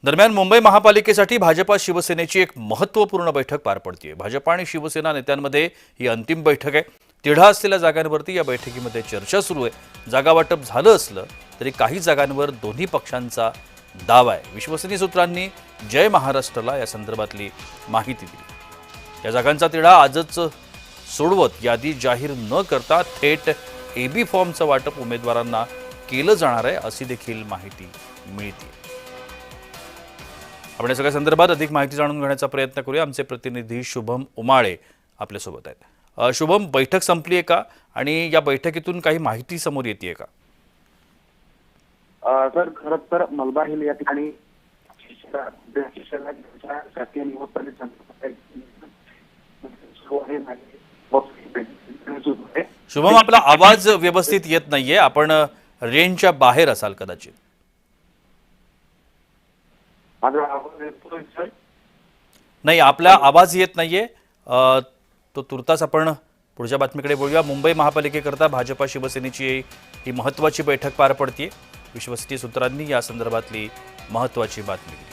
दरम्यान मुंबई महापालिकेसाठी भाजपा शिवसेनेची एक महत्त्वपूर्ण बैठक पार पडते। भाजपा आणि शिवसेना नेत्यांमध्ये ही अंतिम बैठक आहे। तिढा असलेल्या जागांवरती या बैठकीमध्ये चर्चा सुरू आहे। जागा वाटप झालं असलं तरी काही जागांवर दोन्ही पक्षांचा दाव आहे। विश्वसनीय सूत्रांनी जय महाराष्ट्रला या संदर्भातली माहिती दिली। या जागांचा तिढा आजच सोडवत यादी जाहीर न करता थेट एबी फॉर्मचं वाटप उमेदवारांना केलं जाणार आहे अशी देखील माहिती मिळते। आपण या सगळ्या संदर्भात अधिक माहिती जाणून घेण्याचा प्रयत्न करूया। आमचे प्रतिनिधी शुभम उमाळे आपल्या सोबत आहेत। शुभम, बैठक संपली आहे का आणि या बैठकीतून काही माहिती समोर येते का? सर, खरंच तर मलबार हिल या ठिकाणी शुभम, आपला आवाज व्यवस्थित येत नाहीये। आपण रेंजच्या बाहेर असाल कदाचित। नाही, आपला आवाज येत नाहीये। तो तुर्तास आपण पुढच्या बातमीकडे बोलूया। मुंबई महापालिकेकरता भाजपा शिवसेनेची ही महत्त्वाची बैठक पार पडते। विश्वसनीय सूत्रांनी या संदर्भातली महत्त्वाची बातमी दिली।